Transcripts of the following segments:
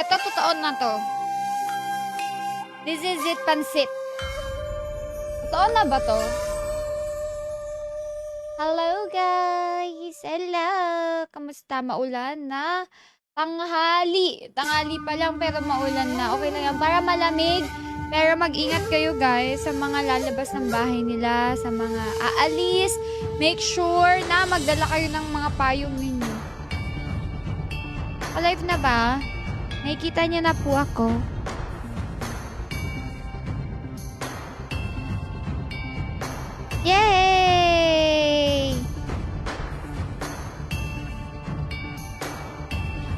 Eto, totoo na to. This is it, pansit. Totoo na ba to? Hello, guys. Hello. Kamusta? Maulan na? Tanghali. Tanghali pa lang pero maulan na. Okay na yan. Para malamig. Pero mag-ingat kayo, guys, sa mga lalabas ng bahay nila, sa mga aalis. Make sure na magdala kayo ng mga payong ninyo. Alive na ba? Nakikita niya na po ako. Yay!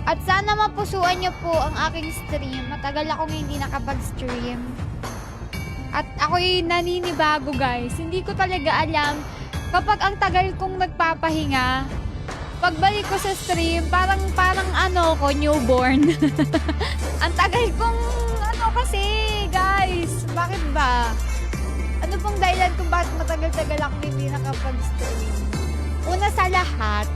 At sana mapusuan niyo po ang aking stream. Matagal akong hindi nakapag-stream. At ako'y naninibago, guys. Hindi ko talaga alam kapag ang tagal kong nagpapahinga, pagbalik ko sa stream, parang ano ko, newborn. Ang tagal kong kasi, guys. Bakit ba? Ano pong dahilan kung bakit matagal-tagal akong hindi nakapag-stream? Una sa lahat,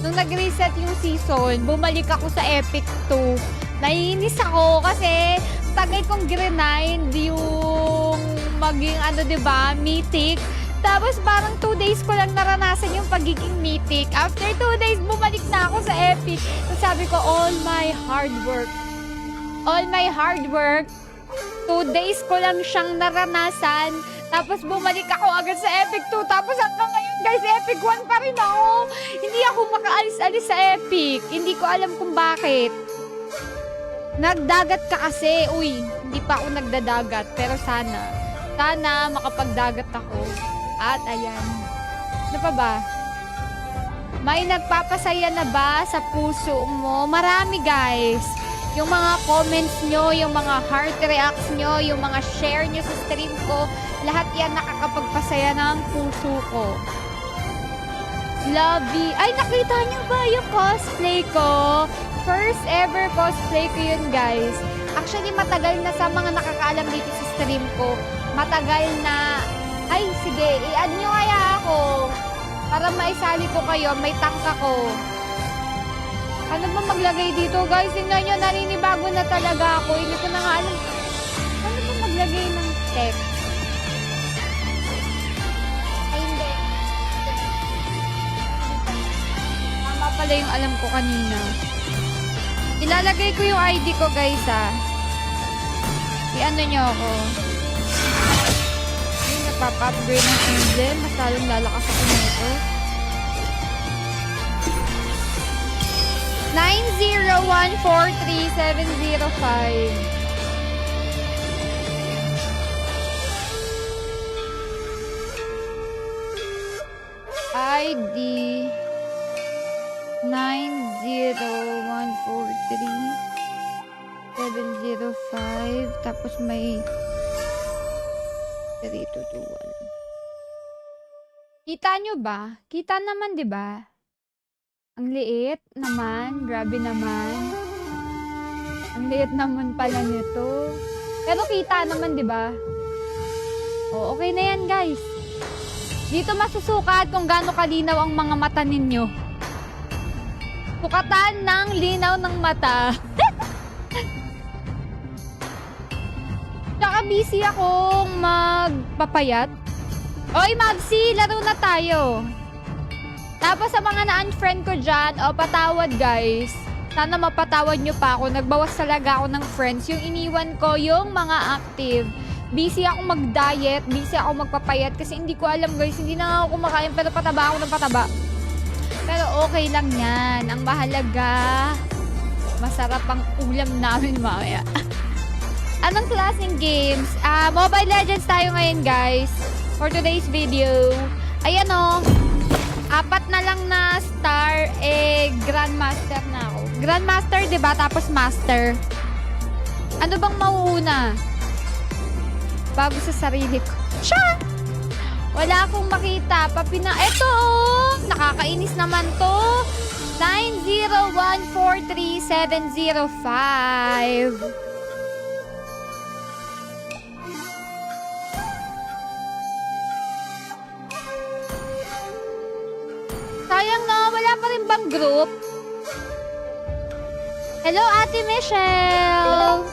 nung nag-reset yung season, bumalik ako sa Epic 2. Naiinis ako kasi tagal kong grind yung maging diba, mythic. Tapos parang 2 days ko lang naranasan yung pagiging mythic. After 2 days, bumalik na ako sa Epic. So sabi ko, all my hard work, 2 days ko lang siyang naranasan. Tapos bumalik ako agad sa Epic 2. Tapos hanggang ngayon, guys, Epic 1 pa rin ako. Hindi ako makaalis-alis sa Epic. Hindi ko alam kung bakit. Nagdagat ka kasi. Uy, hindi pa ako nagdadagat. Pero sana makapagdagat ako. At ayan. Ano pa ba? May nagpapasaya na ba sa puso mo? Marami, guys. Yung mga comments nyo, yung mga heart reacts nyo, yung mga share nyo sa stream ko, lahat yan nakakapagpasaya ng puso ko. Lovey. Ay, nakita nyo ba yung cosplay ko? First ever cosplay ko yun, guys. Actually, matagal na sa mga nakakaalam dito sa stream ko. Matagal na. Ay, sige, i-add nyo kaya ako. Para maisali ko kayo, may tangka ko. Ano ba maglagay dito, guys? Tingnan nyo, naninibago na talaga ako. Hindi ko na nga alam. Ano ba maglagay ng text? Ay, hindi. Tama pala yung alam ko kanina. Ilalagay ko yung ID ko, guys, ha. I-ano nyo ako. Ay, nagpapa-upgrade ng emblem. Mas lalong lalakas ako nito. 90143-705. ID 90143-705. Tapos may 3221. Kita nyo ba? Kita naman, di ba? Ang liit naman. Grabe naman. Ang liit naman pala nito. Pero kita naman, di ba? O, okay na yan, guys. Dito masusukat kung gaano kalinaw ang mga mata ninyo. Sukatan ng linaw ng mata. Tsaka busy akong magpapayat. Oy, Magsi, laro na tayo. Tapos sa mga na-unfriend ko dyan, patawad, guys. Sana mapatawad nyo pa ako. Nagbawas talaga ako ng friends. Yung iniwan ko, yung mga active. Busy ako mag-diet, busy ako magpapayat kasi hindi ko alam, guys. Hindi na ako kumakain pero pataba ako ng pataba. Pero okay lang yan. Ang mahalaga, masarap ang ulam namin mamaya. Anong klaseng games? Mobile Legends tayo ngayon, guys. For today's video. Ayan o. 4 na lang na star, Grandmaster na ako. Grandmaster, diba? Tapos Master. Ano bang mauuna? Bago sa sarili ko. Siya! Wala akong makita. Eto! Nakakainis naman to. 90143-705. Sayang na, wala pa rin bang group? Hello, Ate Michelle!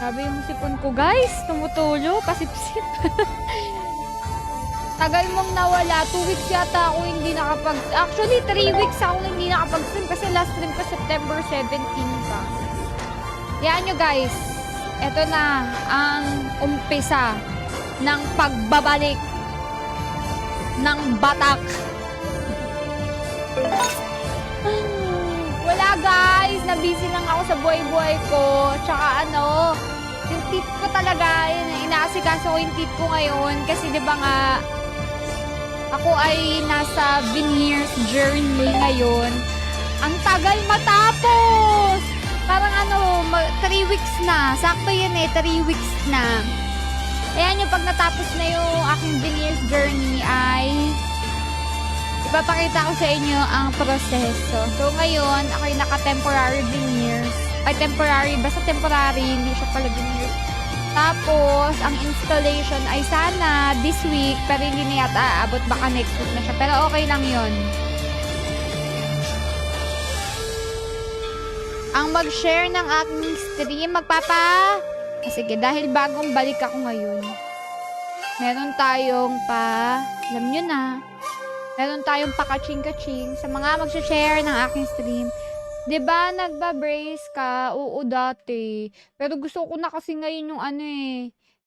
Sabi yung sipon ko, guys, tumutulo, pasipsip. Tagal mong nawala, 2 weeks yata ako hindi nakapag... Actually, 3 weeks ako hindi nakapag-stream kasi last stream ko September 17 pa. Yan nyo guys, eto na ang umpisa ng pagbabalik ng batak. Wala guys, nabisi lang ako sa buhay-buhay ko. Tsaka ano, yung tip ko talaga, inaasikaso ko yung tip ko ngayon. Kasi diba nga, ako ay nasa veneers journey ngayon. Ang tagal matapos! Parang ano, 3 weeks na. Sakto yun 3 weeks na. Ayan yung pag natapos na yung aking veneers journey ay ipapakita ko sa inyo ang proseso. So ngayon, ako yung naka-temporary veneers. Ay, temporary. Basta temporary, hindi siya pala veneers. Tapos, ang installation ay sana this week, pero hindi na yata aabot, baka next week na siya. Pero okay lang yun. Ang mag-share ng aking stream, sige, dahil bagong balik ako ngayon, meron tayong alam nyo na, meron tayong pa-kaching-kaching sa mga mag-share ng aking stream. Diba, nagba-brace ka? Oo, dati. Pero gusto ko na kasi ngayon yung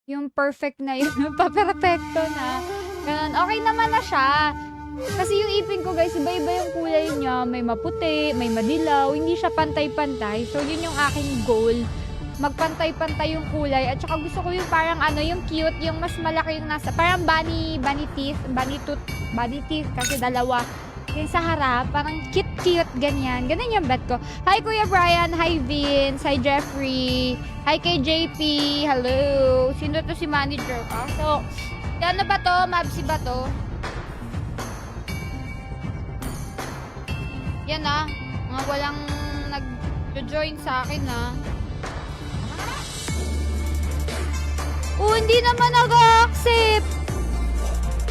yung perfect na yun. Pa-perfecto na. Ganun. Okay naman na siya. Kasi yung ipin ko, guys, iba-iba yung kulay niya. May maputi, may madilaw. Hindi siya pantay-pantay. So, yun yung aking goal. Magpantay-pantay yung kulay. At saka gusto ko yung parang yung cute, yung mas malaki yung nasa, parang bunny teeth, bunny teeth, kasi dalawa. Yung sa harap, parang cute-cute, ganyan. Ganun yung bet ko. Hi, Kuya Brian. Hi, Vince. Hi, Jeffrey. Hi, kay JP. Hello. Sino to si manager ka? So, ano ba to? Mabsi ba to? Yan mga walang nag-join sa akin hindi naman nag-accept.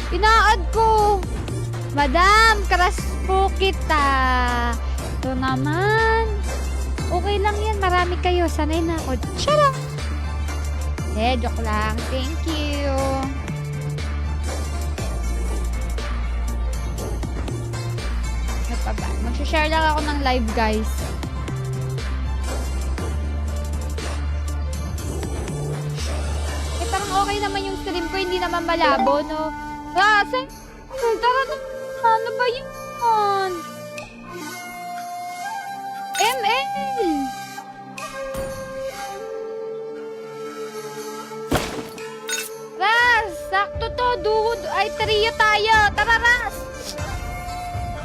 Ina-add ko. Madam, crush po kita. Ito naman. Okay lang yan. Marami kayo. Sanay na ako. Charot! Joke lang. Thank you. Ano pa ba? Mag-share lang ako ng live, guys. Parang okay naman yung stream ko. Hindi naman malabo, no? Tara na. Ano ba yun? ML! Ras! Sakto to! Ay, trio tayo! Tara, Ras!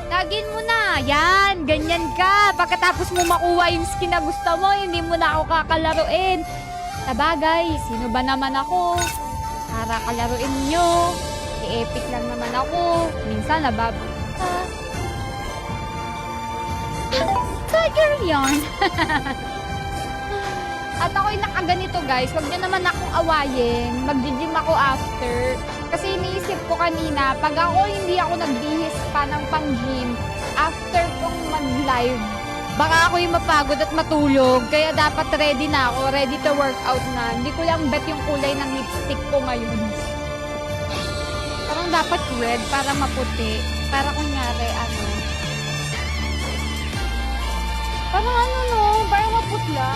Lagin mo na! Yan! Ganyan ka! Pagkatapos mo makuha yung skin na gusto mo, hindi mo na ako kakalaruin. Sabagay, sino ba naman ako? Para kalaruin nyo. Epic lang naman ako. Minsan nababasa. Tiger yarn. At ako'y nakaganito guys. Huwag nyo naman akong awayin. Mag-gym ako after. Kasi iniisip ko kanina, pag ako hindi ako nagbihis pa ng pang-gym, after kong mag-live, baka ako yung mapagod at matulog. Kaya dapat ready na ako. Ready to work out na. Hindi ko lang bet yung kulay ng lipstick ko ngayon. Parang dapat red para maputi. Para kunyari, parang parang maputla.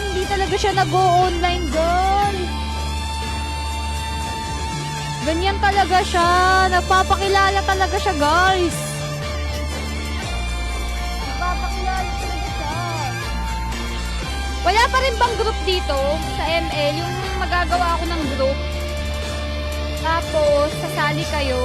Hindi talaga siya nag-o-online, guys. Ganyan talaga siya. Nagpapakilala talaga siya, guys. Nagpapakilala talaga siya. Wala pa rin bang group dito sa ML? Yung magagawa ako ng group. Tapos, sasali kayo.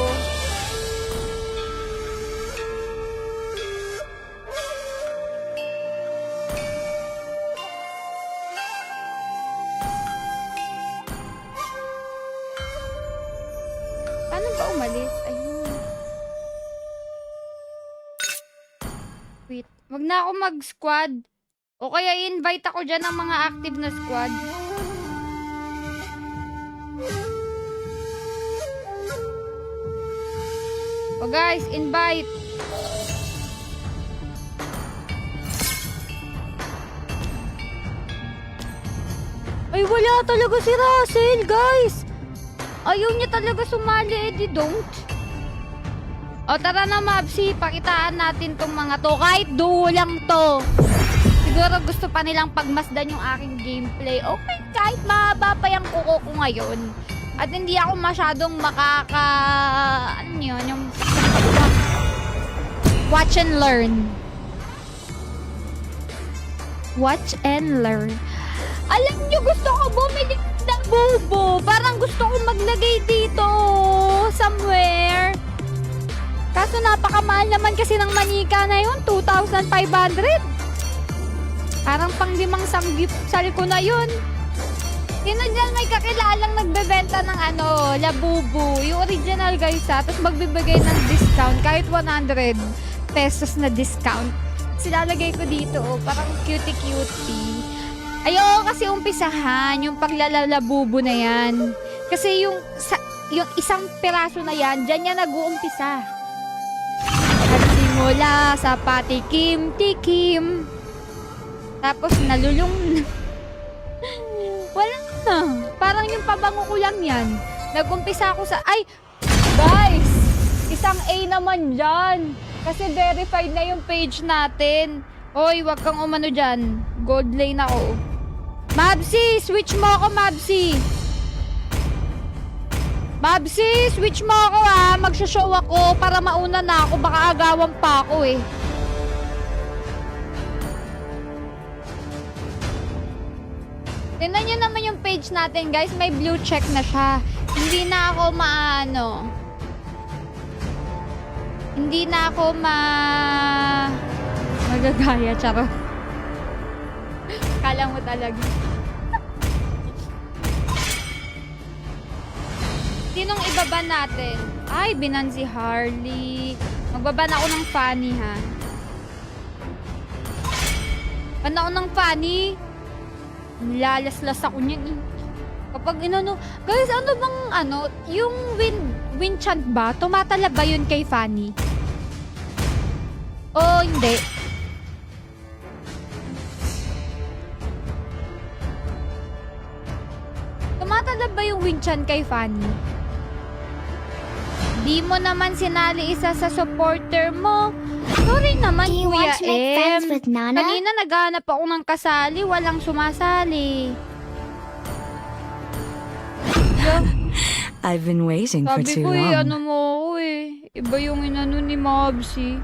Paano ba umalis? Ayun. Wait. Wag na ako mag-squad. O kaya i-invite ako dyan ng mga active na squad. O guys, invite. Ay, wala talaga si Russell, guys. Ayaw niya talaga sumali, di don't. O tara na, Mabsi, pakitaan natin tong mga to. Kahit duo lang to. Siguro gusto pa nilang pagmasdan yung aking gameplay. Okay, kahit mahaba pa yung kuko ko ngayon. At hindi ako masyadong ano yun, yung watch and learn. Watch and learn. Alam nyo, gusto ko bumili ng bubo. Parang gusto ko maglagay dito somewhere. Kaso napakamahal naman kasi ng manika na yun. 2,500. Parang pang limang sanggip sa liko na yun. Sino dyan may kakilalang nagbebenta ng labubu? Yung original guys ha. Tapos magbibigay ng discount. Kahit 100 pesos na discount. Silalagay ko dito. Parang cutie-cutie. Ayoko kasi umpisahan yung paglalalabubo na yan. Kasi yung isang piraso na yan, dyan yan nag-uumpisa. Nagsimula sa patikim-tikim. Tapos nalulung. Wala na. Parang yung pabango ko lang yan. Nag-umpisa ako sa... Ay! Guys! Isang A naman dyan. Kasi verified na yung page natin. Hoy, wag kang umano dyan. Gold lane ako. Mabsi! Switch mo ako, Mabsi! Mabsi! Switch mo ako ha! Magsha-show ako para mauna na ako. Baka agawan pa ako eh. Tingnan nyo naman yung page natin, guys. May blue check na siya. Hindi na ako Hindi na ako magagaya, charot. Kala mo talaga. Sinong ibaban natin? Ay, binan si Harley. Magbaban ako ng Fanny, ha? Ban ako ng Fanny. Nilalaslas ako niyan, eh. Kapag guys, ano bang yung wind chant ba? Tumatala ba yun kay Fanny? O hindi? Tumatala ba yung wind chant kay Fanny? Di mo naman sinali isa sa supporter mo. Sorry naman, Kuya M. Kanina naghanap ako ng kasali, walang sumasali. I've been waiting for too long. Sabi ko mo ako eh. Iba yung ni Mobsy.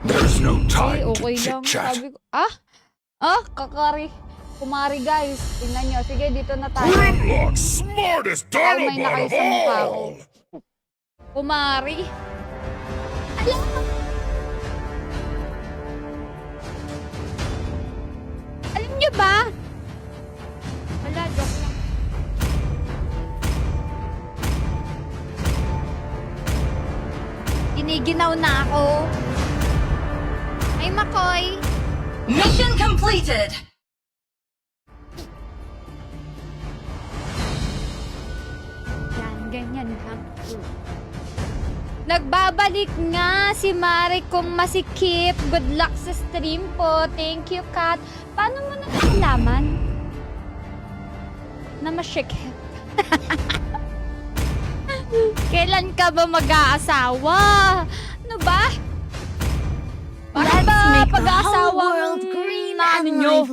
There's no time okay to lang. chit-chat. Sabi ko, kakari. Kumari guys. Tingnan nyo. Sige, dito na tayo. Grimlock, smartest May Dinobot nakaisa of sa mukha ko. all! Kumari. Alam mo. Alam nyo ba? Wala, joke lang. Giniginaw na ako. Ay, Makoy. Mission completed! Yan, ganyan lang. Nagbabalik nga si Mari kong masikip. Good luck sa stream po. Thank you, Kat. Paano mo nakakalaman na masikip? Kailan ka ba mag-aasawa? Ano ba? Bakit ba pag-aasawa nyo?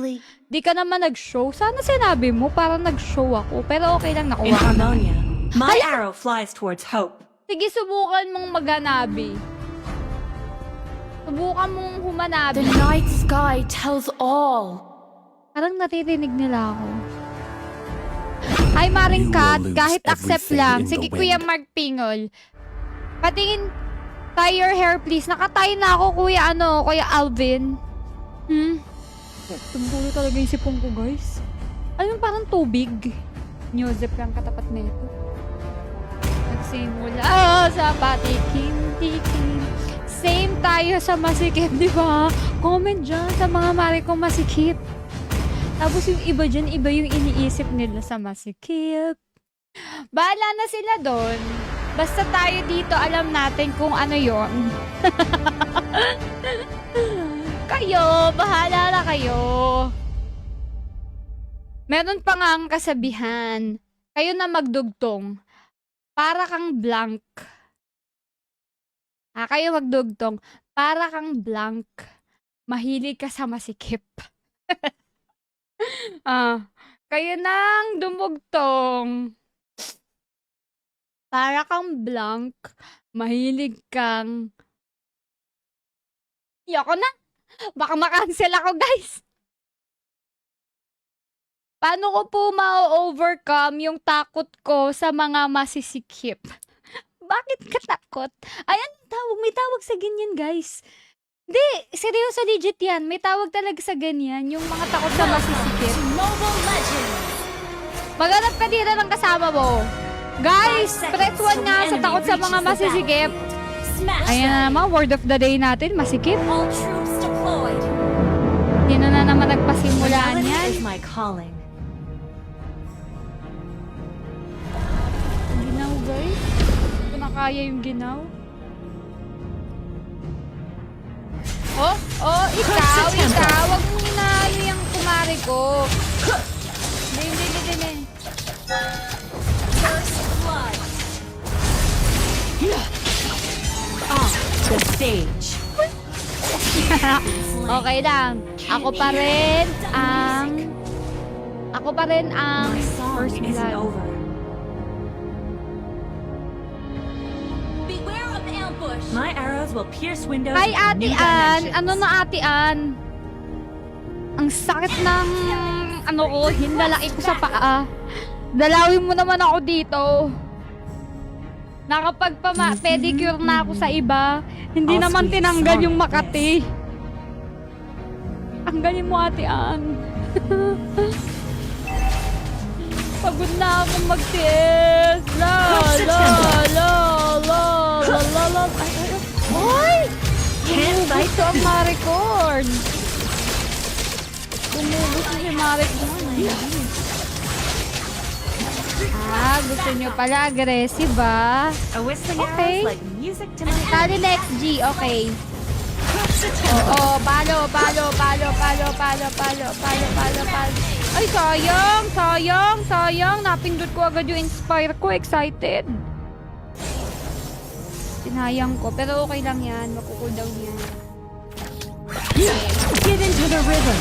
Di ka naman nag-show. Sana sinabi mo para nag-show ako. Pero okay lang, In nakuha ko. Harmonia, my arrow flies towards hope. Sige, subukan mong maghanabi. Subukan mong humanabi. The night sky tells all. Parang naririnig nila ako. Hi, Maring You Kat. will lose Kahit accept everything lang. in the Sige, wind. Kuya Mark Pingol. Patingin, tie your hair, please. Nakatay na ako, Kuya Alvin. Tumulo talaga yung sipong ko, guys. Alam mo, parang tubig. Newsip lang katapat na ito. Nagsimula sa patikim-tikim. Same tayo sa masikip, di ba? Comment dyan sa mga mari kong masikip. Tapos yung iba dyan, iba yung iniisip nila sa masikip. Bahala na sila doon. Basta tayo dito, alam natin kung ano yon. Kayo, bahala na kayo. Meron pa nga ang kasabihan, kayo na magdugtong, para kang blank. Kayo magdugtong, para kang blank. Mahilig ka sa masikip. Kayo nang dumugtong. Para kang blank. Mahilig kang... Yoko na. Baka makancel ako, guys. Paano ko po ma-overcome yung takot ko sa mga masisikip? Bakit ka takot? Ayan, may tawag sa ganyan, guys. Hindi, seryoso, legit yan. May tawag talaga sa ganyan, yung mga takot sa masisikip. Mobile Legends! Maghanap ka dito ng kasama mo. Guys, press 1 nga sa takot sa mga masisikip. Smash Ayan na them! naman, word of the day natin, masikip. All troops deployed! Hindi na naman nagpasimulaan Reality yan. is my calling. Ginaw, guys. Hindi ko na kaya yung ginaw. Ikaw. Wag mong inaano yung kumari ko. Hindi. First blood! Off the stage. Okay lang. Ako pa rin ang My song first isn't blood. over. Beware of ambush! My arrows will pierce windows Kay into Ate new Ann, dimensions. ano na Ate Ann? Ang sakit ng hinlalaki ko sa paa. Dalawin mo naman ako dito. Nakapagpa-pedicure na ako sa iba. Hindi All naman sweet tinanggal song, yung Makati. Ang galing mo, Ate Ann. Pagod na akong magtiis. La. Ay! Can't fight Gusto ang ma-record. Gumugusto si ma-record. Gusto nyo pala aggressive ba? A whistling Okay. arrow is like music to my Tali next G, okay. Oo, palo. Ay, sayang. Napindot ko agad yung inspire ko. Excited. Sinayang ko. Pero okay lang yan. Makukool down yan. Get into the rhythm.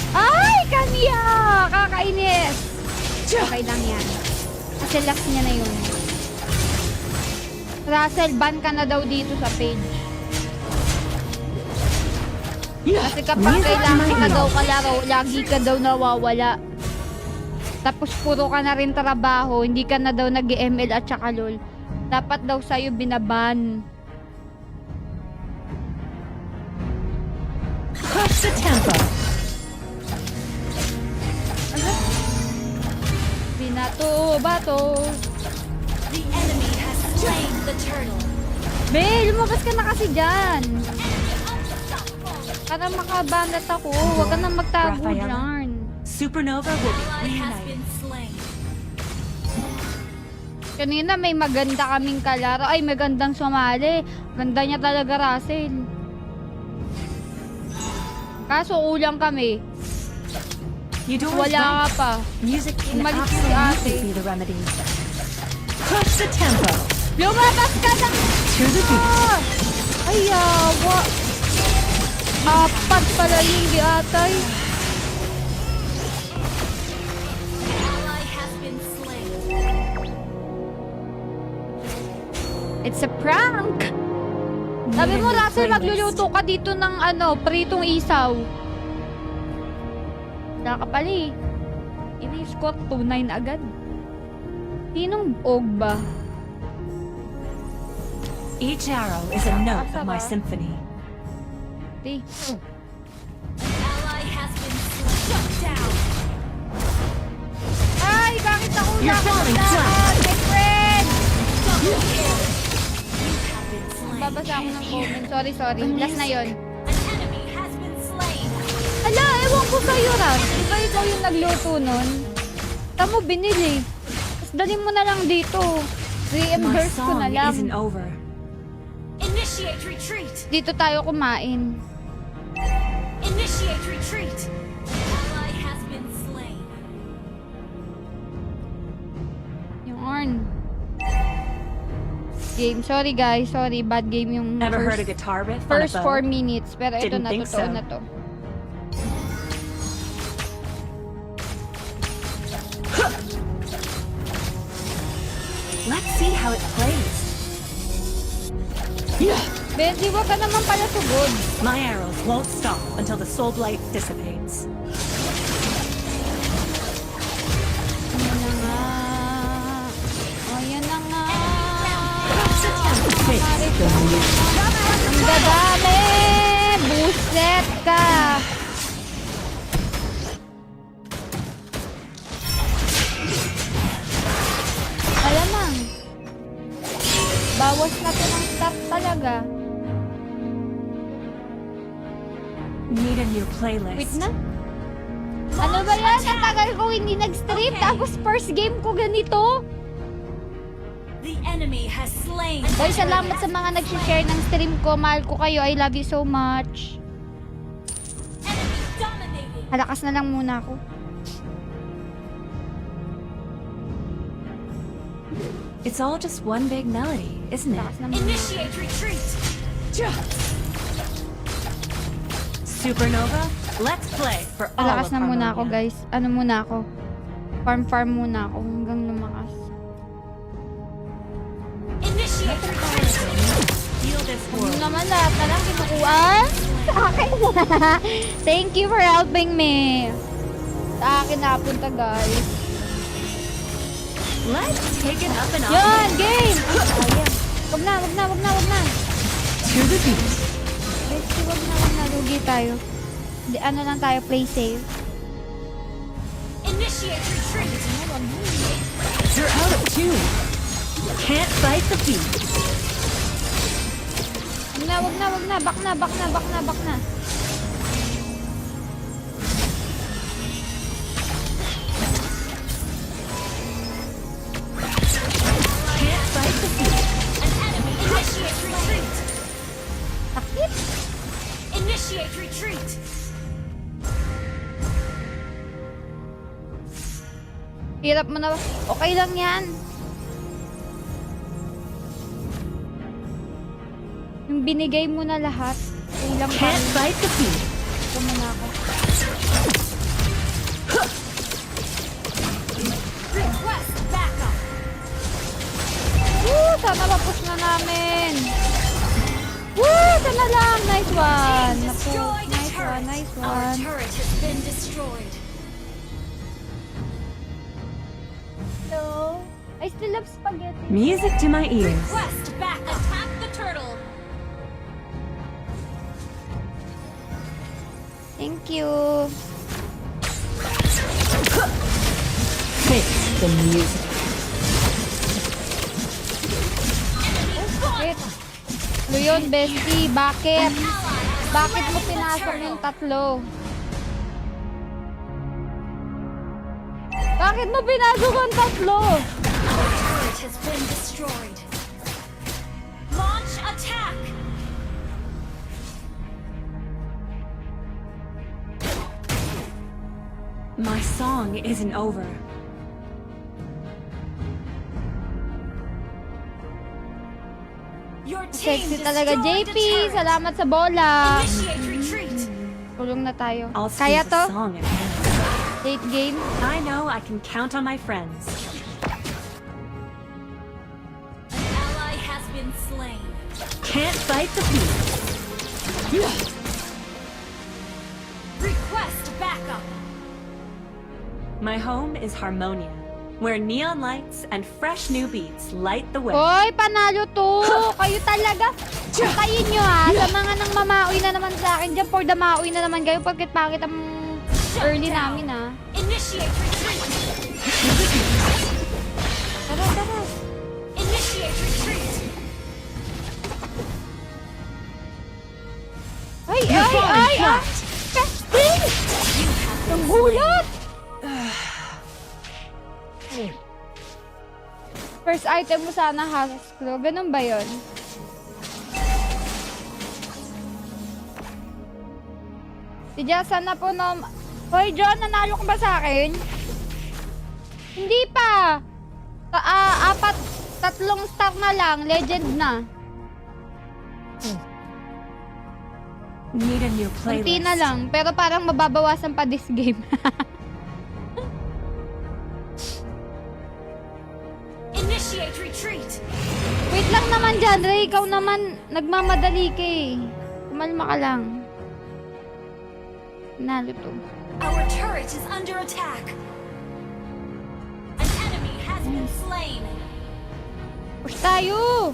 Ay, kanya! Kakainis. Okay lang yan. Kasi last niya na yun. Russell, ban ka na daw dito sa page. Kasi kapag kailangan ka daw kalaro, lagi ka daw nawawala. Tapos puro ka na rin trabaho, hindi ka na daw nag-ML at saka LOL. Dapat daw sa'yo binaban. Crush the tempo. Binato. The enemy has slain the turtle! Bel, lumabas ka na kasi dyan. Para makabanat ako. Huwag ka na magtago Rafaela? dyan. Supernova will be Ally has reunited. been slain! Kanina may maganda kaming kalaro. Ay, magandang sumali. Ganda niya talaga, Russell. Kaso ulang kami. Eudora's Wala ka right. pa. Music can Umalis si ate. absolutely be the remedy. Crush the tempo. Lumabas ka na! To the beat. Ay, yawa. Apat pala yung di atay. Ally has been slain! It's a prank! Sabi mo, Russell, magluluto ka dito ng pritong isaw. Wala ka pala eh. Ini-score 2-9 agad. Sinong og ba? Each arrow is a note of my Asa ba? symphony. Di. Ally has been slain! Shut down! Ay, bakit ako You're falling lahat? My friend! Double kill! You have been slain! Babasa ako ng comment. Sorry. Last na yon. An enemy has been slain! Ala, ewan ko sa'yo, Ras. Di ba ikaw yung nagluto nun? Tamo binili. dali mo na lang dito. My Reimburse ko song na lang. isn't over. Initiate retreat. Dito tayo kumain. Initiate retreat. Ally has been slain. Yarn. Game. Sorry guys. Sorry. Bad game yung Ever heard a first, guitar riff on a first bow? 4 minutes. Pero ito Didn't na. think Totoo so. na to. Let's see how it plays. Benji, wag ka naman pala sugod. My arrows won't stop until the soul blight dissipates. Ayan na nga. Ayan na nga. Face the music. Ang dadami! Buset ka! Alamang. Bawas na to ng stat talaga. Need a new playlist. Wait na. Ano ba yan? Ang tagal ko hindi nag-stream. Okay. Tapos first game ko ganito. The enemy has slain. Boy, salamat sa mga nag-share ng stream ko. Mahal ko kayo. I love you so much. Enemy dominated. Halakas na lang muna ako. It's all just one big melody, isn't it? Halakas na muna. Initiate retreat. Supernova, let's play for all Halakas of na muna ako, Harmonia. guys. Ano muna ako? Farm muna ako hanggang lumakas. Initiate retreat. Feel this Ano world. naman lahat na lang kinukuha sa akin. Thank you for helping me. Sa akin napunta, guys. Let's take it up and up. Yan, game! Ayan. Wag na, wag na, wag na, wag na. To the beat. Guys, wag na, wag na. Lugi tayo. Di, ano lang tayo, play safe. Initiate retreat. You're out of tune. Can't fight the beat. Wag na, wag na, wag na. Back na, back na, back na, back na. Can't fight the beat. An enemy. Initiate retreat. Sakit. Initiate retreat. Hirap mo na. Okay lang yan. Yung binigay mo na lahat. Ilang pa Can't fight the beat. rin muna ako. Request backup. Woo! Sana mapush na namin. Woo! Sana lang. Nice one. Naku. Destroy the Nice turret. one. Nice Our one. turret has been destroyed. Hello? I still love spaghetti. Music to my ears. Request back. Attack the turtle. Thank you. Face the music. Bakit? Ano yun, bestie? Bakit? Bakit mo pinasok yung tatlo? Bakit mo pinasok yung tatlo? Turret has been destroyed. Launch attack. My song isn't over. Your team Sexy talaga, destroyed JP. the turret. Salamat sa bola. Initiate retreat. Tulong na tayo. I'll Kaya squeeze to? a song in hand. Late game. I know I can count on my friends. An ally has been slain. Can't fight the beat. Request backup. My home is Harmonia, where neon lights and fresh new beats light the way. Hoy, panalo to. Kayo talaga. Kayo nyo ha. Sa mga nang mamaoy na naman sa akin dyan. For the maoy na naman kayo. Pagkat pangit ang early namin ha. Initiate retreat. Tara, tara. Initiate retreat. Ay, ay, ay, ay. Casting! Ang gulat! First item mo sana Hascro. Ganun ba yun? Si Jason na po no... Hoy, John, nanalo ka ba sa akin? Hindi pa! Tatlong star na lang. Legend na. Need a new Kunti playlist. na lang. Pero parang mababawasan pa this game. Initiate retreat. Wait lang naman dyan, Ray. Ikaw naman, nagmamadali ka eh. Kumalma ka lang. Nalo to. Our turret is under attack. An enemy has been slain. Push tayo!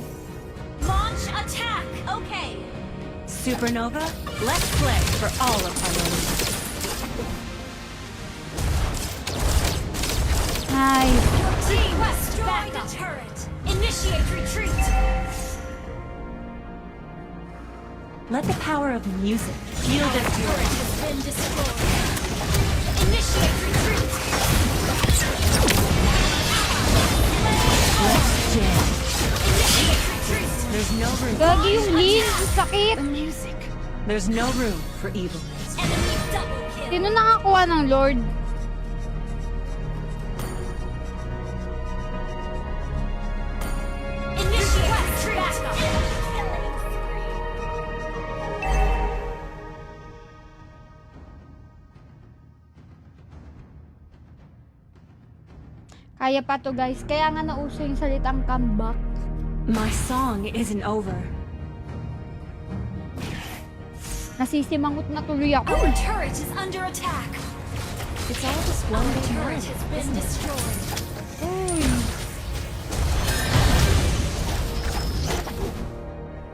Launch attack. Okay. Supernova, let's play for all of Harmonia. Nice. Your team destroyed a turret. Initiate retreat. Let the power of music heal this Turret world. has been destroyed. Initiate retreat. Let's jam. Initiate retreat. There's no room. Gagi yung lean. Ang sakit. The music. There's no room for evil. Enemy double kill. Sino nakakuha ng Lord? Initiate retreat. Kaya pa to guys. Kaya nga nauso yung salitang comeback. My song isn't over. Nasisimangot na tuloy ako. Our turret is under attack. It's all the Our splendid turret turret. has been destroyed. Uy.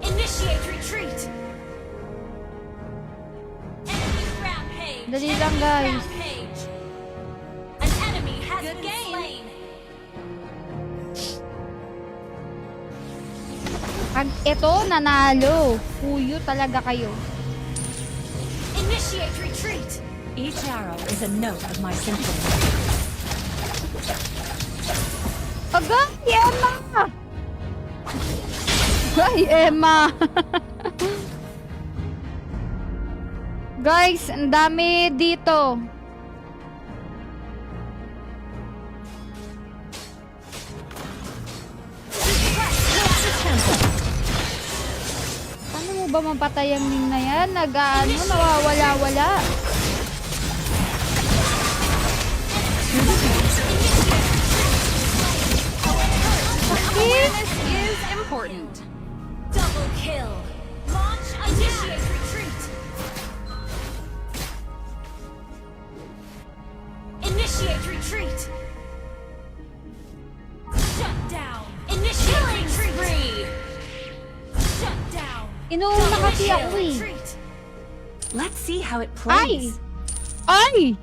Initiate retreat. Enemy rampage. Dali lang, Enemy guys. rampage. An enemy has been slain. Pag ito, nanalo. Puyo talaga kayo. Initiate retreat. Each arrow is a note of my symphony. Aga, si Emma! Ay, Emma! Guys, ang dami dito. Paano mo ba mapatay ang Ning na yan? Nawawala-wala. Awareness is important. Double kill. Launch initiate retreat. Initiate retreat. Shut down. Initiate retreat. Shut down. Inuuna kasi Kill ako eh. retreat. Let's see how it Ay! plays. Ay!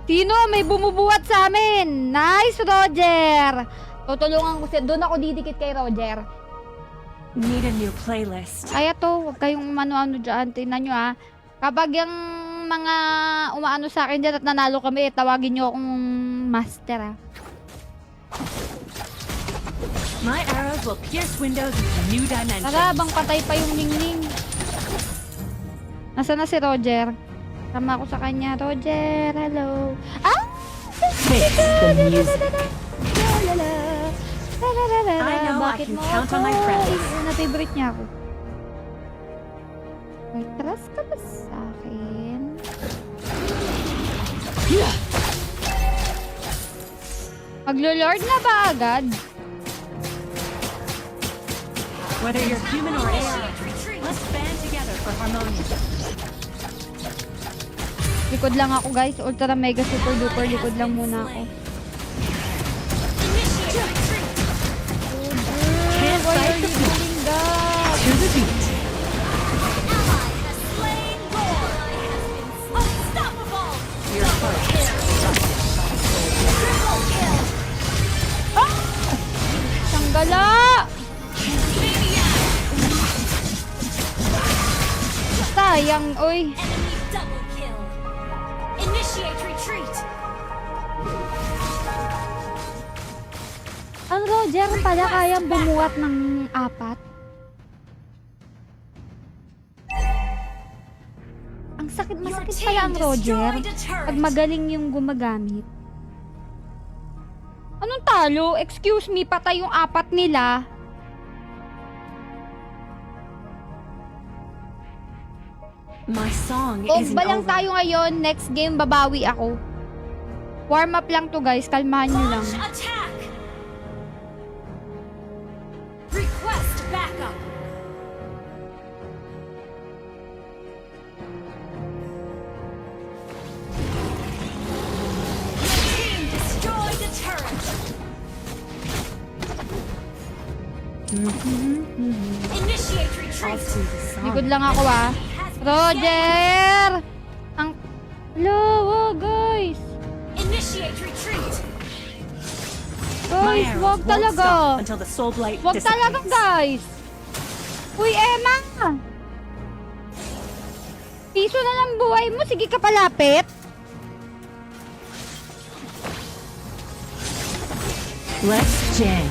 Sino? May bumubuhat sa amin. Nice, Roger. Tutulungan ko siya. Doon ako didikit kay Roger. Need a new playlist. Kaya to, huwag kayong umano-ano dyan. Tingnan nyo ah. Kapag yung mga umaano sa akin dyan at nanalo kami, tawagin nyo akong master ah. My arrows will pierce windows into new dimensions. Tara, bang patay pa yung Ningning. Nasaan na si Roger? Tama ako sa kanya. Roger, hello. Ah! Face the music. I know I Bakit can mo count ako? on my friends. Na-favorite niya ako. May trust ka ba sa akin? Maglo-lord na ba agad? Whether you're human or air, Initiate retreat. let's band together for Harmonia. Likod lang ako guys. Ultra mega super duper likod lang muna ako. Initiate retreat. Can't Why fight are the you beat. doing that? To the beat. Ally has slain Lord. Unstoppable. Your foe. Triple kill. Sanggala! Sayang, oy. Enemy double kill. Initiate retreat. Ang Roger pala kayang bumuhat ng 4. Ang sakit, masakit pala ang Roger pag magaling yung gumagamit. Anong talo? Excuse me, patay yung 4 nila. My song O, isn't balang over. tayo ngayon. Next game, babawi ako. Warm up lang to guys. Kalmahan nyo lang. Launch attack! Request backup! Your team destroyed a turret! Initiate I'll retreat! sing the song. Likod lang ako ah. Roger! Ang... Hello, guys! Initiate retreat! My Guys, arrows wag won't talaga. stop until the soul blight Wag talaga, dissipates. guys! Uy, Emma! Piso na lang buhay mo. Sige ka palapit. Let's jam.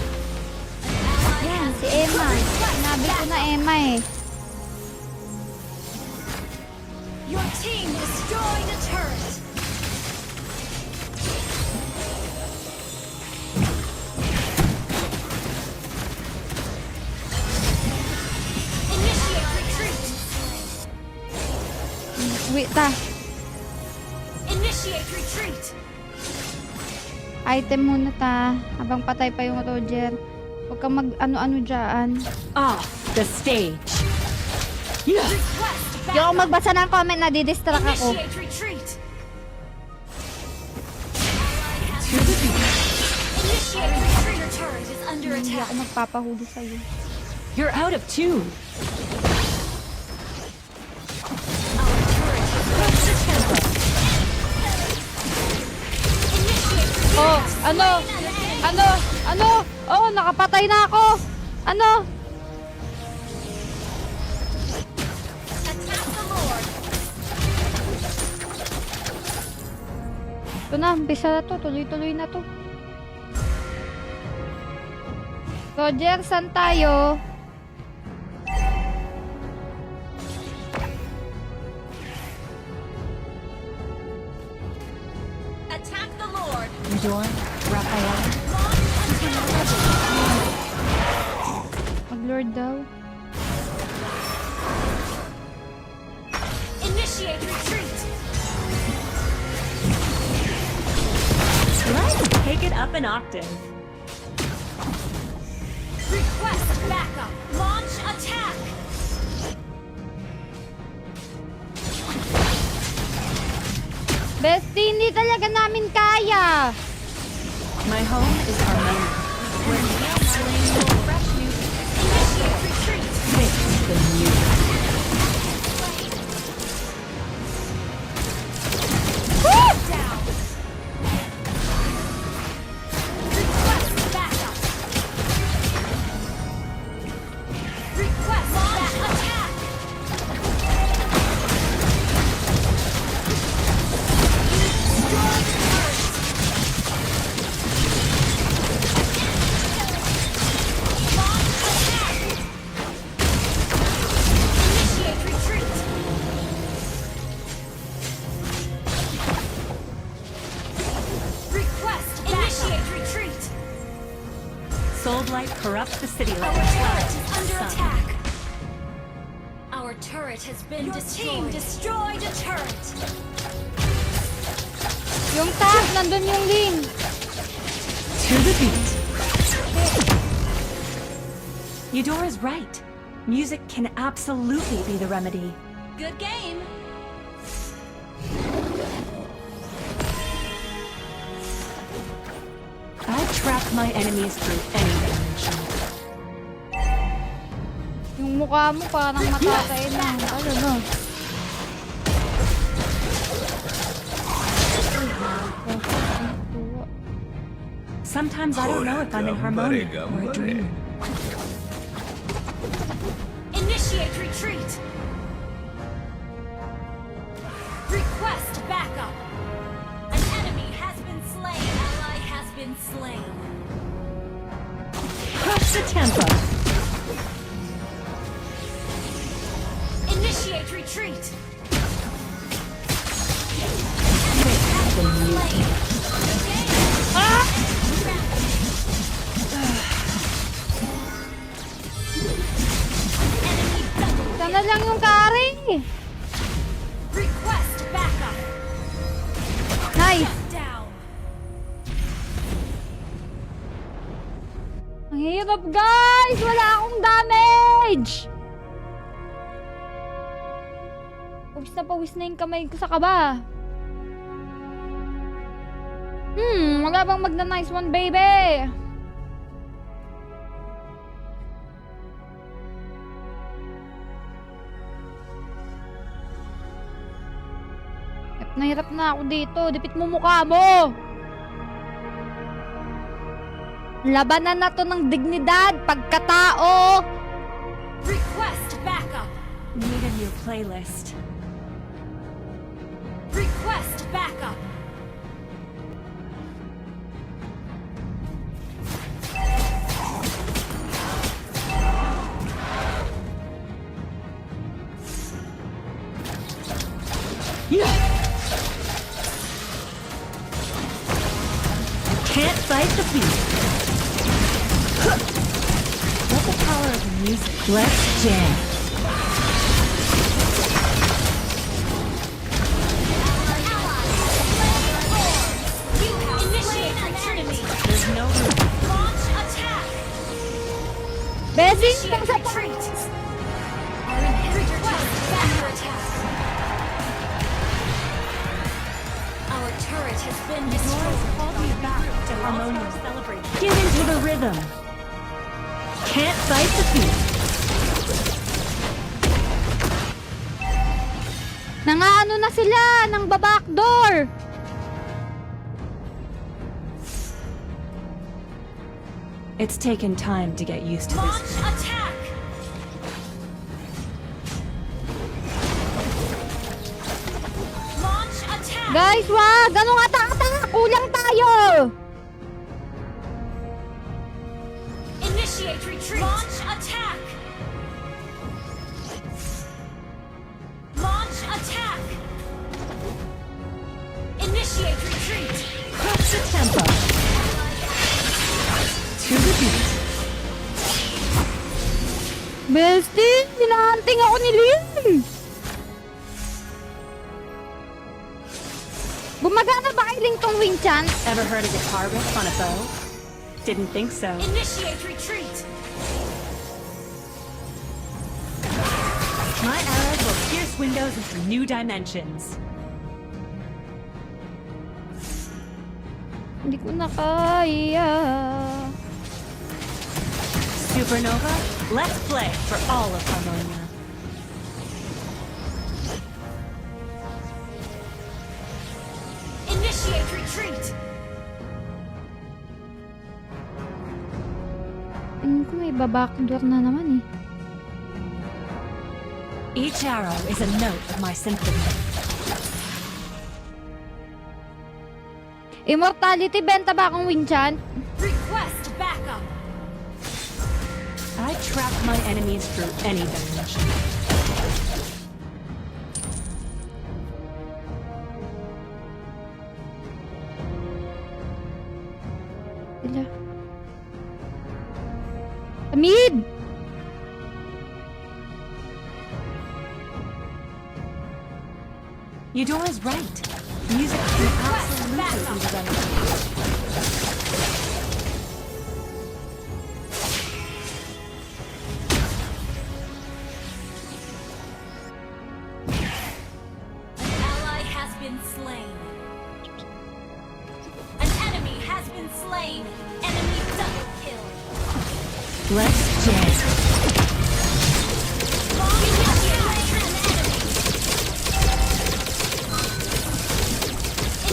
Yan, si Emma. Sinabi ko na Emma eh. Your team destroyed a turret! Initiate retreat! Wait, ta. Initiate retreat! Item muna ta. Habang patay pa yung Roger. Huwag kang mag ano-ano dyan. Off the stage. Yeah. Request Hindi ako backup! magbasa ng comment, nadidistract ako. Initiate retreat! Initiate retreat! Your turret is under Hindi attack! ako magpapahuli sa'yo. You're out of tune. Oh, ano? Ano? Ano? Oh, nakapatay na ako. Ano? Attack the Lord! Ito na, umpisa na to. Tuloy-tuloy na to. Roger, saan tayo? Attack the Lord! Endure, Raphael. Mag-lord daw. Initiate retreat! Let's take it up an octave. Request backup! Launch attack! Bestie, hindi talaga namin kaya. My home is Harmonia, where Neil slain will fresh new Initiate retreat! fix the music. Down! Request backup! Request launch attack! Destroy the turret! Launch attack! Initiate retreat! Request initiate retreat! Soul blight corrupts the city Our like turret is under sun. attack. Our turret has been destroyed. Your team destroyed a turret. Yung tank, nandun yung link. To the beat. Eudora's right. Music can absolutely be the remedy. Good game. I've trapped my enemies through any dimension. Yung mukha mo parang matatay na. Ano no? Sometimes I don't know if I'm in Harmonia or a dream. Initiate retreat. Request backup. An enemy has been slain. Ally has been slain. the tempo. Initiate retreat. Sana lang yung carry. Request backup. Nice. Down. Ang hirap, guys. Wala akong damage. Pawis na yung kamay ko sa kaba. Wala bang magna-nice one, baby? Hirap na ako dito. Dipit mo mukha mo. Labanan na to ng dignidad, pagkatao. Request backup. Need a new playlist. Request backup. Can't fight the beat. Let the power of the music. Let's jam. You have initiate retreat. There's no room. Launch attack. Besing, Initiate retreat. Our inhibitor request backer attack. Our turret has been destroyed. Called me back to Harmonia. Celebrate. Get into the rhythm. Can't fight the beat. Nangaano na sila ng babackdoor. It's taken time to get used to Launch this. attack. Launch attack. Guys, wag! Anong atak-atak? Kulang tayo! Initiate retreat. Launch attack. Launch attack. Initiate retreat. Crush the tempo. To the beat. Bestie, hinahanting ako ni Lynn! Gumagana ba kay Link tong wing chant? Ever heard a guitar riff on a bow? Didn't think so. Initiate retreat. My arrows will pierce windows into new dimensions. Hindi ko na kaya. Supernova, let's play for all of Harmonia. Initiate retreat. Tingin ko may babackdoor na naman eh. Each arrow is a note of my symphony. Immortality, benta ba akong wing chant? Request backup. I trap my enemies through any dimension. Sila. Mid! Eudora's right. Music can absolutely be remedied. An ally has been slain. An enemy has been slain. Enemy double kill. Let's jam.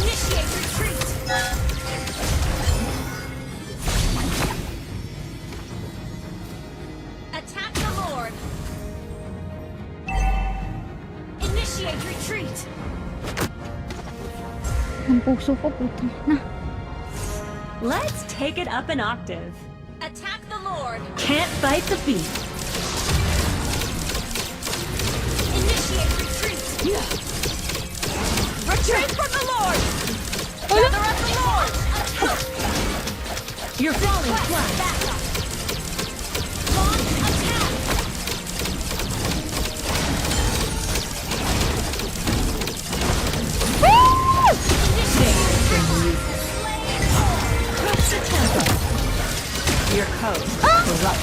Initiate retreat. Attack the Lord. Initiate retreat. Ang puso ko, putang na. Let's take it up an octave. Attack the Lord. can't fight the beat. Initiate retreat. Retreat from the Lord! Wala. Gather up the Lord! You're falling flat. Backup. Launch attack. Crush the tempo. Your code corrupt.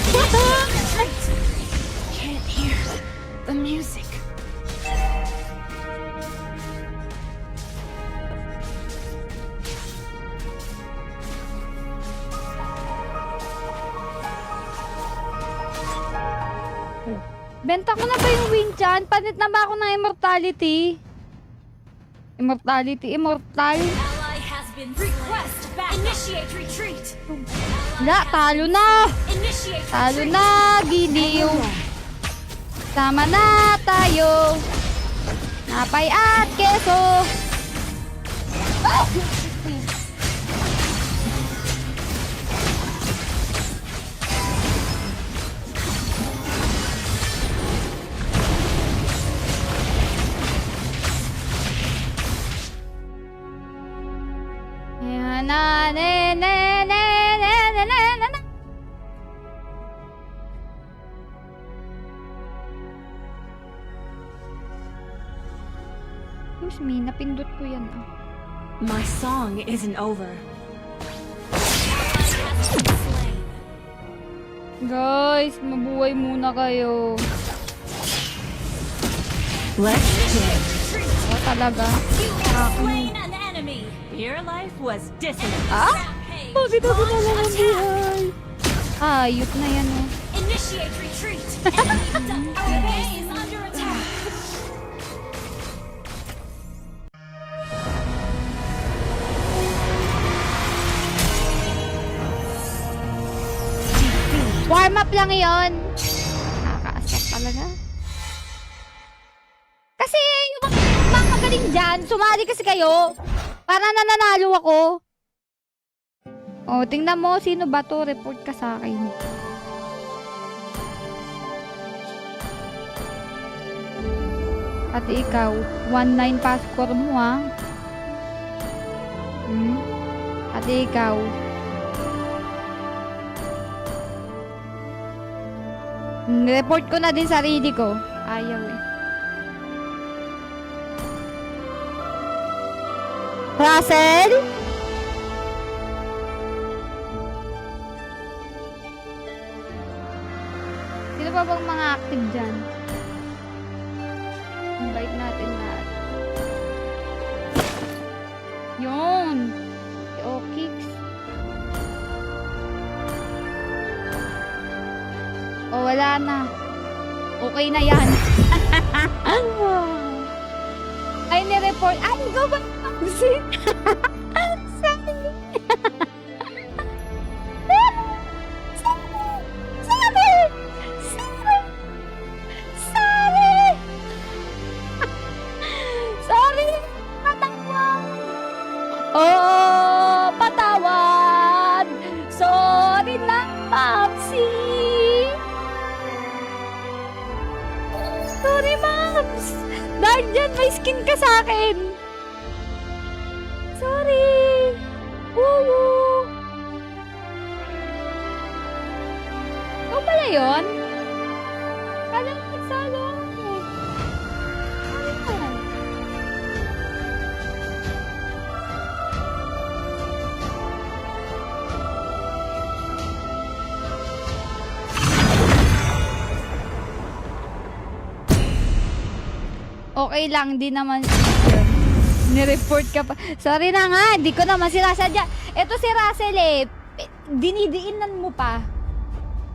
Can't hear the music. Benta ko na ba yung win dyan? Panit na ba ako ng immortality? Immortal. Ally has been request back. Initiate retreat. Wala, talo na! Initiate Talo retreat. na, Gideon. Sama na tayo. Napay at keso. Ayan na, ne, ne, ne, ne, ne, ne, ne, ne. Excuse me, napindot ko yan ah. My song isn't over. Slain. Guys, mabuhay muna kayo. Let's jam. Oh, talaga. You have slain an enemy. Your life was dissonant. Ah? Rampage. Bakit ako na lang ang Launch attack. buhay? Ayot na yan oh. Initiate retreat. Enemy our base is under attack. Warm up lang yon. Nakakaasap talaga. Kasi yung mga magaling dyan, sumali kasi kayo. Para nananalo ako. O, tingnan mo, sino ba to? Report ka sa akin. Pati ikaw, 1-9 pa score mo ha. Pati ikaw. Report ko na din sarili ko. Ayaw eh. Russell? Sino ba bang mga active dyan? Invite natin lahat. Yun! Si Okix. O, wala na. Okay na yan. Ay, nireport. Ay, go ba? Sorry. Sorry. Patawad. Oh, patawad. Sorry na, Papsi. Sorry, Mams. Dahil dyan, may skin ka sa akin. Sorry. Woo. Ikaw pala yun? Kala ko nagsalo ako eh. Ayan. Okay lang, di naman ni-report ka pa. Sorry na nga, di ko naman sinasadya. Ito si Russell eh, dinidiinan mo pa.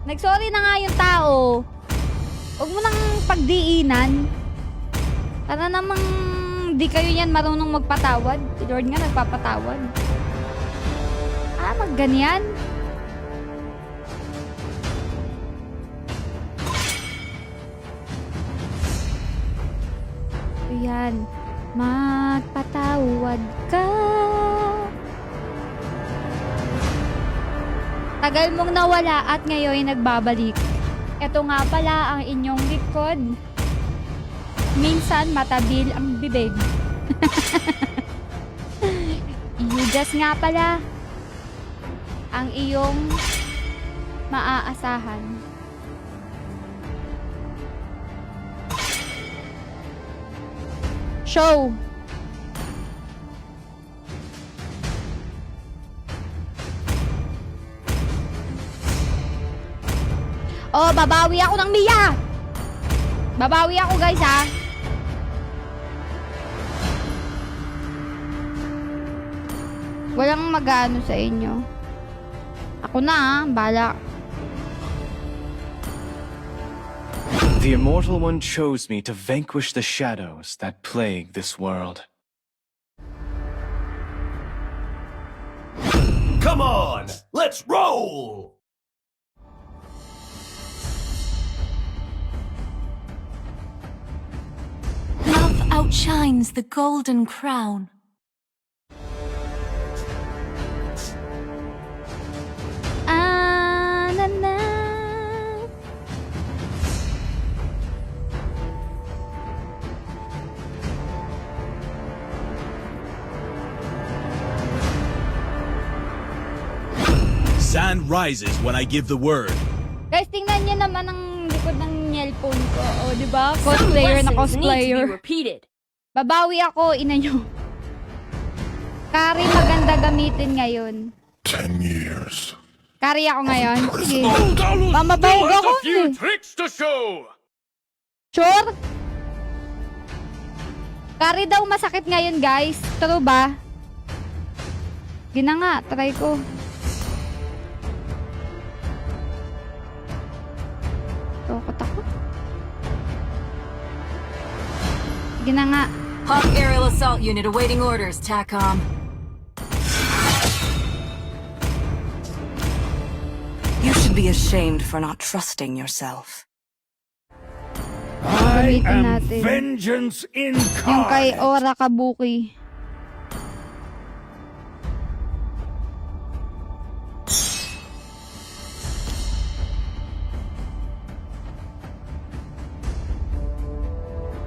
Nag-sorry na nga yung tao. Huwag mo nang pagdiinan. Para namang di kayo yan marunong magpatawad. Si Lord nga nagpapatawad. Ah, magganyan. Ayan. Magpatawad ka. Tagal mong nawala at ngayon nagbabalik. Ito nga pala ang inyong likod. Minsan matabil ang bibig. Iyudas nga pala ang iyong maaasahan. Show. Oh, babawi ako ng Mia. Babawi ako, guys, ha. Walang mag-ano sa inyo. Ako na, ha. Bala. The Immortal One chose me to vanquish the shadows that plague this world. Come on, let's roll! Love outshines the golden crown. Ah, na, na. Sand rises when I give the word. Guys, tingnan niyo naman ang likod ng cellphone ko. O, di ba? Some Cosplayer na lessons need to be cosplayer. repeated. Babawi ako, ina nyo. Kari maganda gamitin ngayon. 10 years. Kari ako ngayon. Sige. Mama Mamabawag ako. Eh. tricks to show. Sure? Kari daw masakit ngayon, guys. True ba? Gina nga, try ko. Tukot ako. Sige na nga. Hawk Aerial Assault Unit awaiting orders, TACOM. You should be ashamed for not trusting yourself. I Gamitin am natin. vengeance Yung kay incarnate. Ora Kabuki.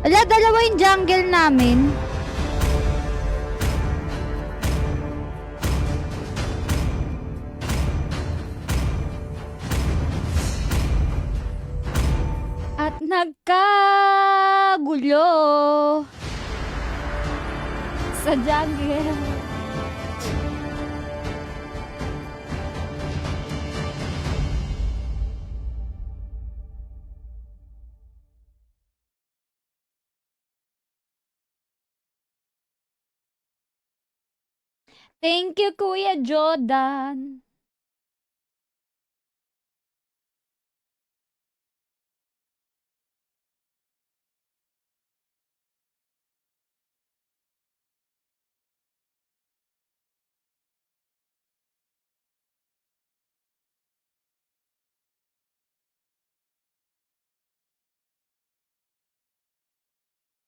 Ala, dalawa yung jungle namin. At nagkagulo sa jungle. Thank you, Kuya Jordan.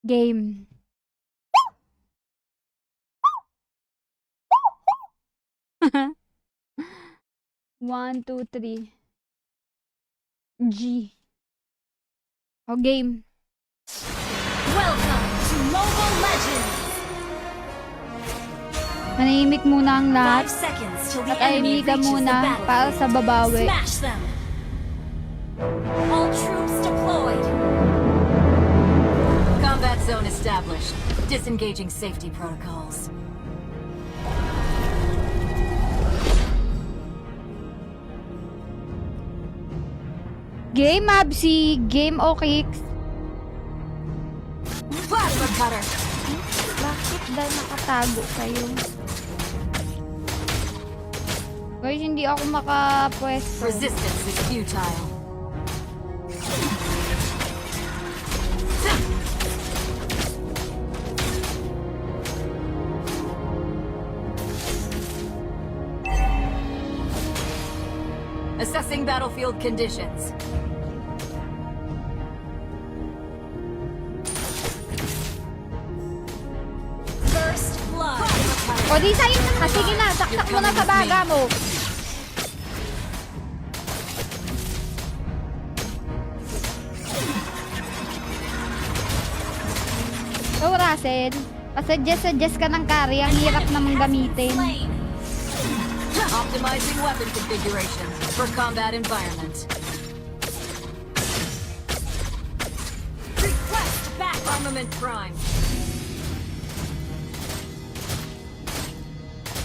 Game. 1, 2, 3. G. O, game. Welcome to Mobile Legends! Manahimik muna ang 5 lahat. seconds till the At enemy ayun ka reaches the muna battlefield. para sa babawi. Smash them! All troops deployed! Combat zone established. Disengaging safety protocols. Game, Absi. Game, Okix. Plasma cutter. Bakit dahil nakatago kayo? Guys, hindi ako makapwesto. Resistance is futile. Assessing battlefield conditions. First blood! O, di sa'yo na. Sige na, saksak mo na sa baga mo. So, Russell, pasuggest ka ng carry. Ang hirap namang gamitin. Slain. Optimizing weapon configuration for combat environment. Request back. Armament prime.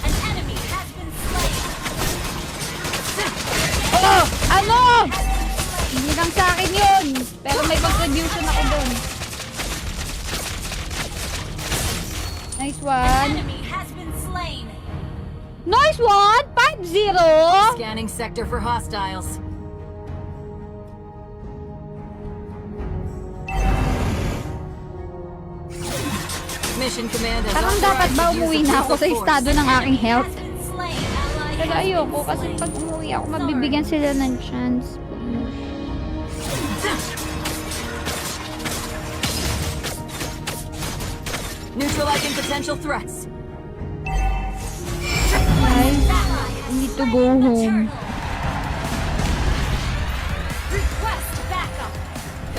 An enemy has been slain. Oh! Ano? Hindi lang sa akin yun. Pero may contribution ako doon. Nice one. Enemy has been slain. Nice one! 5-0! Scanning sector for hostiles. Mission command has Parang dapat authorized ba the use umuwi of na ako sa lethal estado force. ng aking health? Has been slain. Ally Pero has ayoko been kasi slain. pag umuwi ako, mabibigyan sila ng chance. Neutralizing potential threats. Guys, I need to go home. Request backup.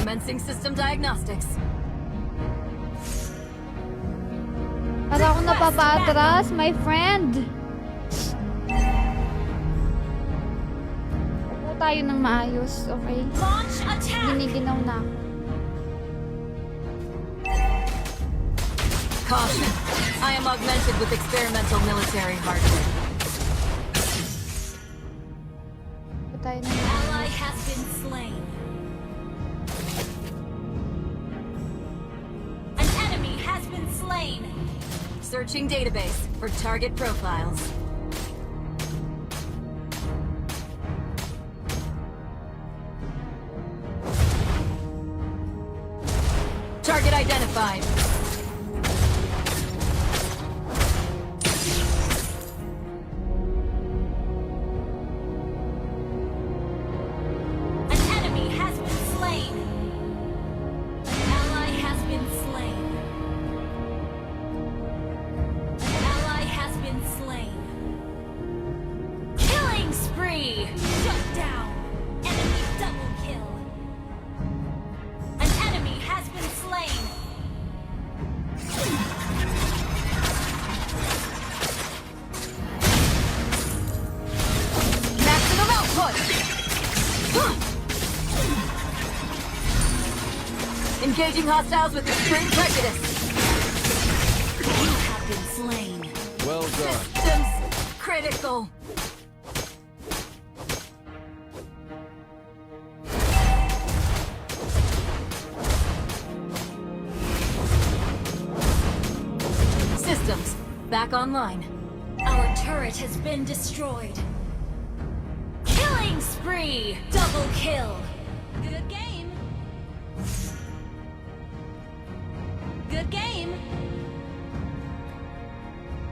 Commencing system diagnostics. Para ako napapa-atras, my friend. Upo tayo ng maayos, okay? Launch attack. Giniginaw na ako. Caution. I am augmented with experimental military hardware. Upo tayo ng Ally has been slain. An enemy has been slain. Searching database for target profiles. Target identified. An enemy has been slain. An ally has been slain. An ally has been slain. Killing spree. Shut down. Enemy double kill. An enemy has been slain. Maximum output! Engaging hostiles with extreme prejudice. You have been slain. Well done. Systems critical. Systems back online. Our turret has been destroyed. Killing spree! Double kill! Good game. Good game.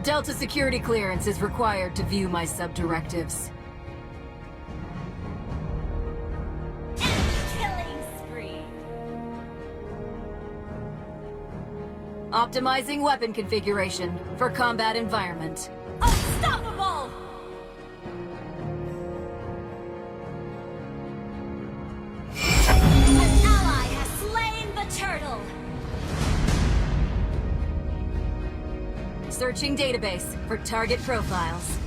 Delta security clearance is required to view my sub-directives. Enemy killing spree. Optimizing weapon configuration for combat environment. Unstoppable! An ally has slain the turtle. Searching database for target profiles.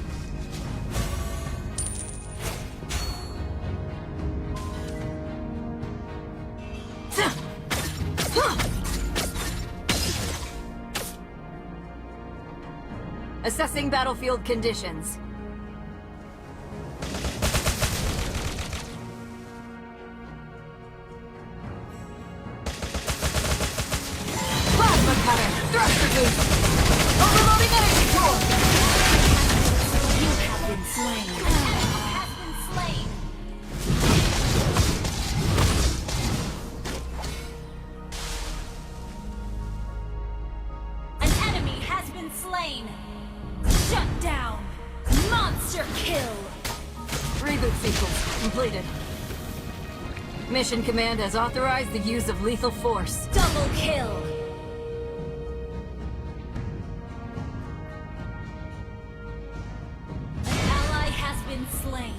Assessing battlefield conditions. Plasma cutter! Thruster boost! Overloading energy core! You have been slain. Has been slain. An enemy has been slain. Shut down. Monster kill. Reboot sequence completed. Mission Command has authorized the use of lethal force. Double kill. An ally has been slain.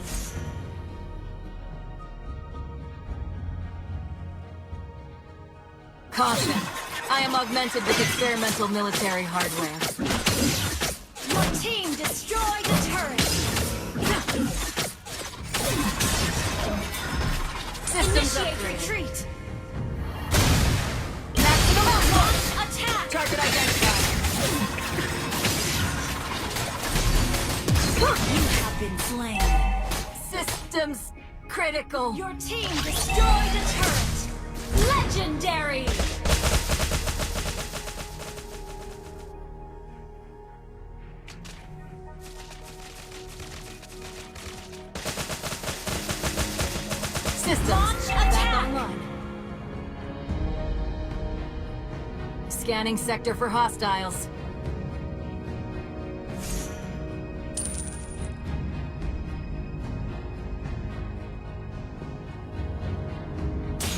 Caution. I am augmented with experimental military hardware. Your team destroyed the turret. Systems Initiate upgraded. retreat. Maximum output. Launch attack. Target identified. You have been slain. Systems critical. Your team destroyed the turret. Legendary. Systems Launch back attack. online. Scanning sector for hostiles.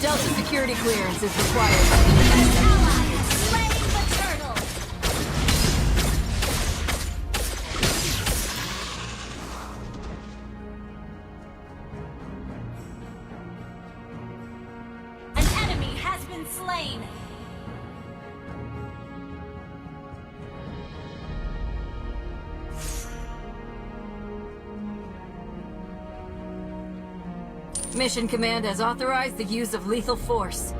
Delta security clearance is required. Ally has slain the turtle. An enemy has been slain. Mission Command has authorized the use of lethal force.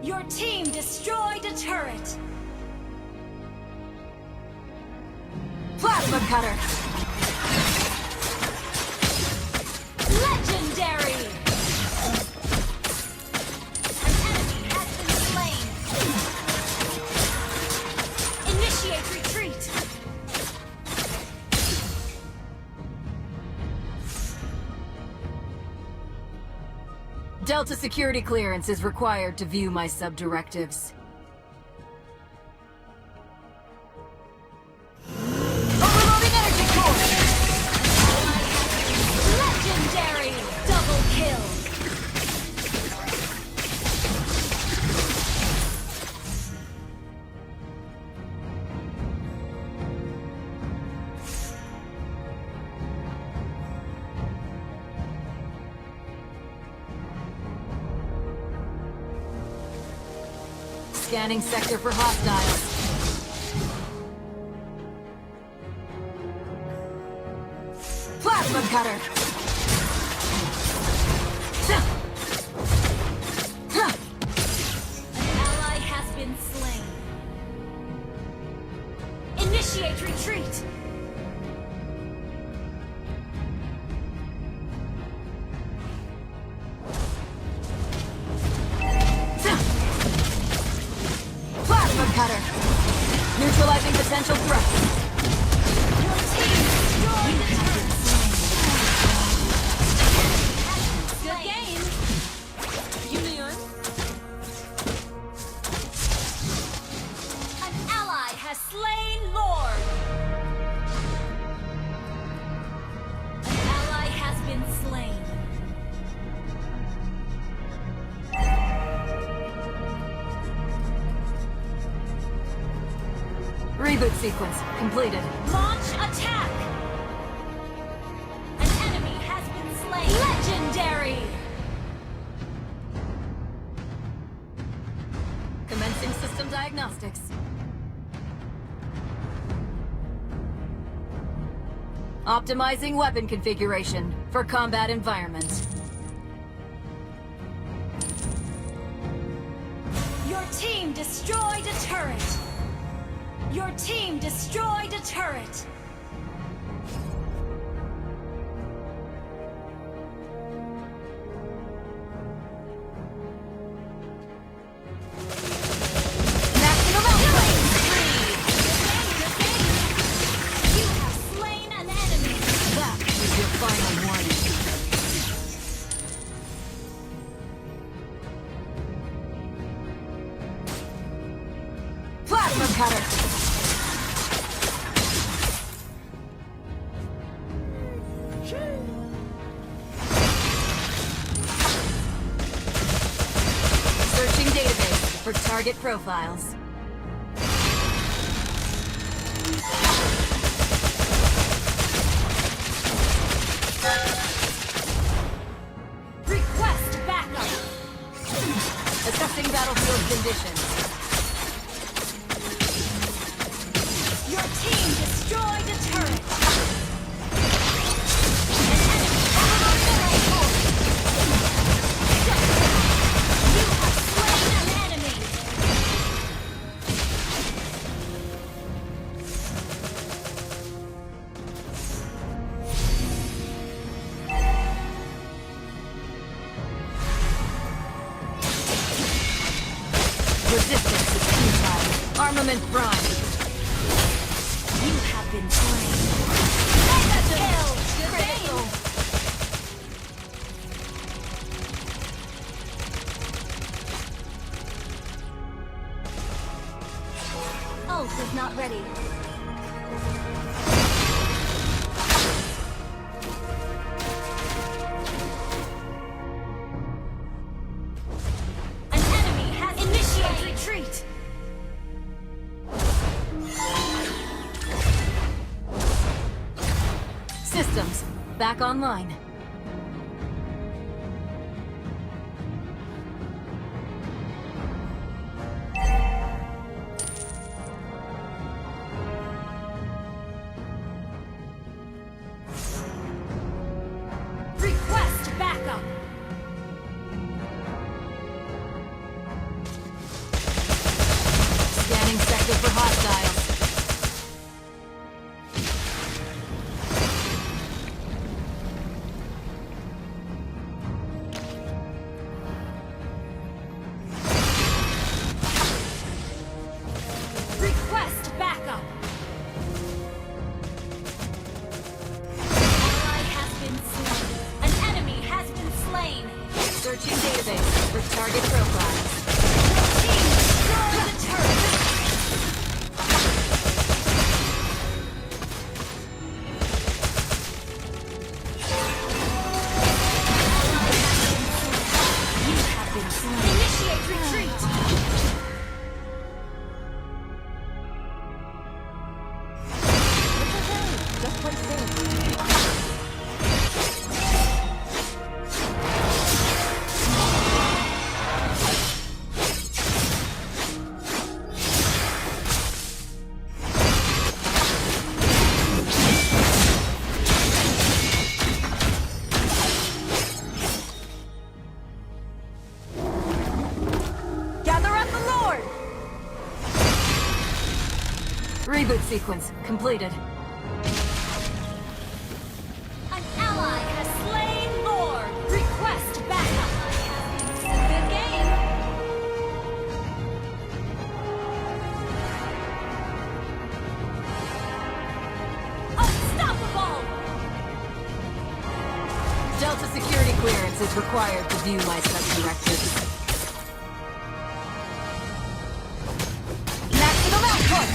Your team destroyed a turret. Plasma cutter. Legendary. An enemy has been slain. Initiate retreat. Delta security clearance is required to view my sub-directives. Overloading energy core! Legendary. Double kill. Scanning sector for hostiles. Plasma cutter! An ally has been slain. Initiate retreat. Plasma cutter! Neutralizing potential threats. Your team destroyed the turret. Good game. An ally has slain Lord. An ally has been slain. Reboot sequence completed. Launch attack. An enemy has been slain. Legendary. Commencing system diagnostics. Optimizing weapon configuration for combat environment. Your team destroyed a turret. Your team destroyed a turret. Maximum output! You have slain an enemy. That is your final warning. Plasma cutter! Searching database for target profiles. Assessing battlefield conditions. Your team destroyed a turret. You have slain an enemy. Resistance is futile. Armament prime. You have been slain. Mega kill. Critical. Ult is not ready. An enemy has initiated retreat. Systems back online. Request backup. Scanning sector for hostiles. Request backup. Ally has been slain. An enemy has been slain. Searching database for target profiles. Team destroy the turret. You have been slain. Initiate retreat. Gather up the Lord. Reboot sequence completed. An ally has slain Lord. Request backup. Good game. Unstoppable. Delta security clearance is required to view my sub-directives. Maximum output!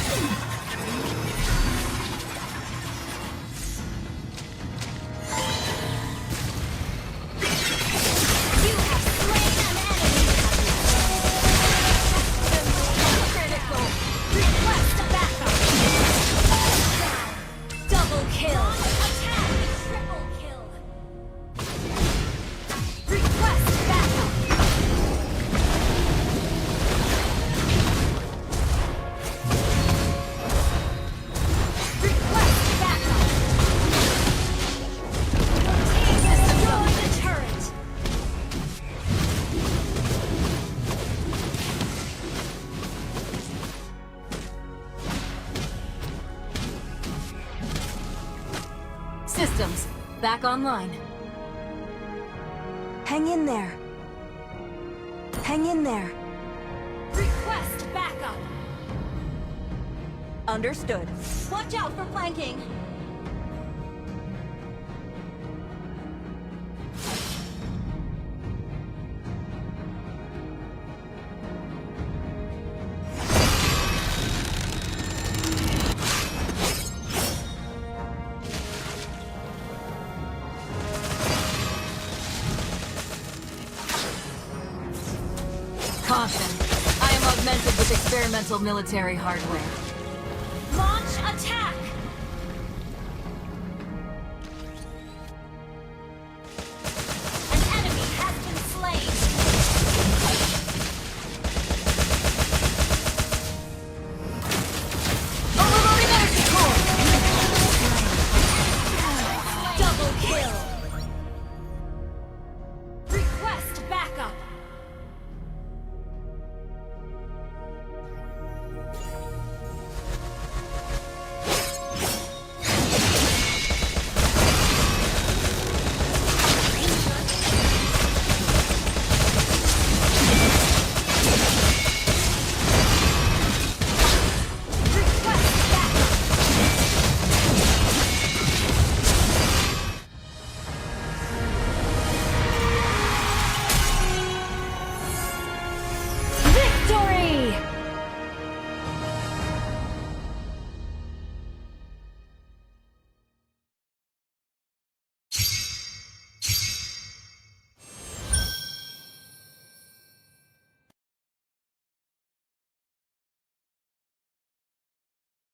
You have slain an enemy. Critical. Request backup. Double kill. Attack. Triple kill. Request backup. Request backup. Team destroy the turret. Systems back online. Hang in there. Hang in there. Request backup. Understood. Watch out for flanking. Caution. I am augmented with experimental military hardware. Launch attack.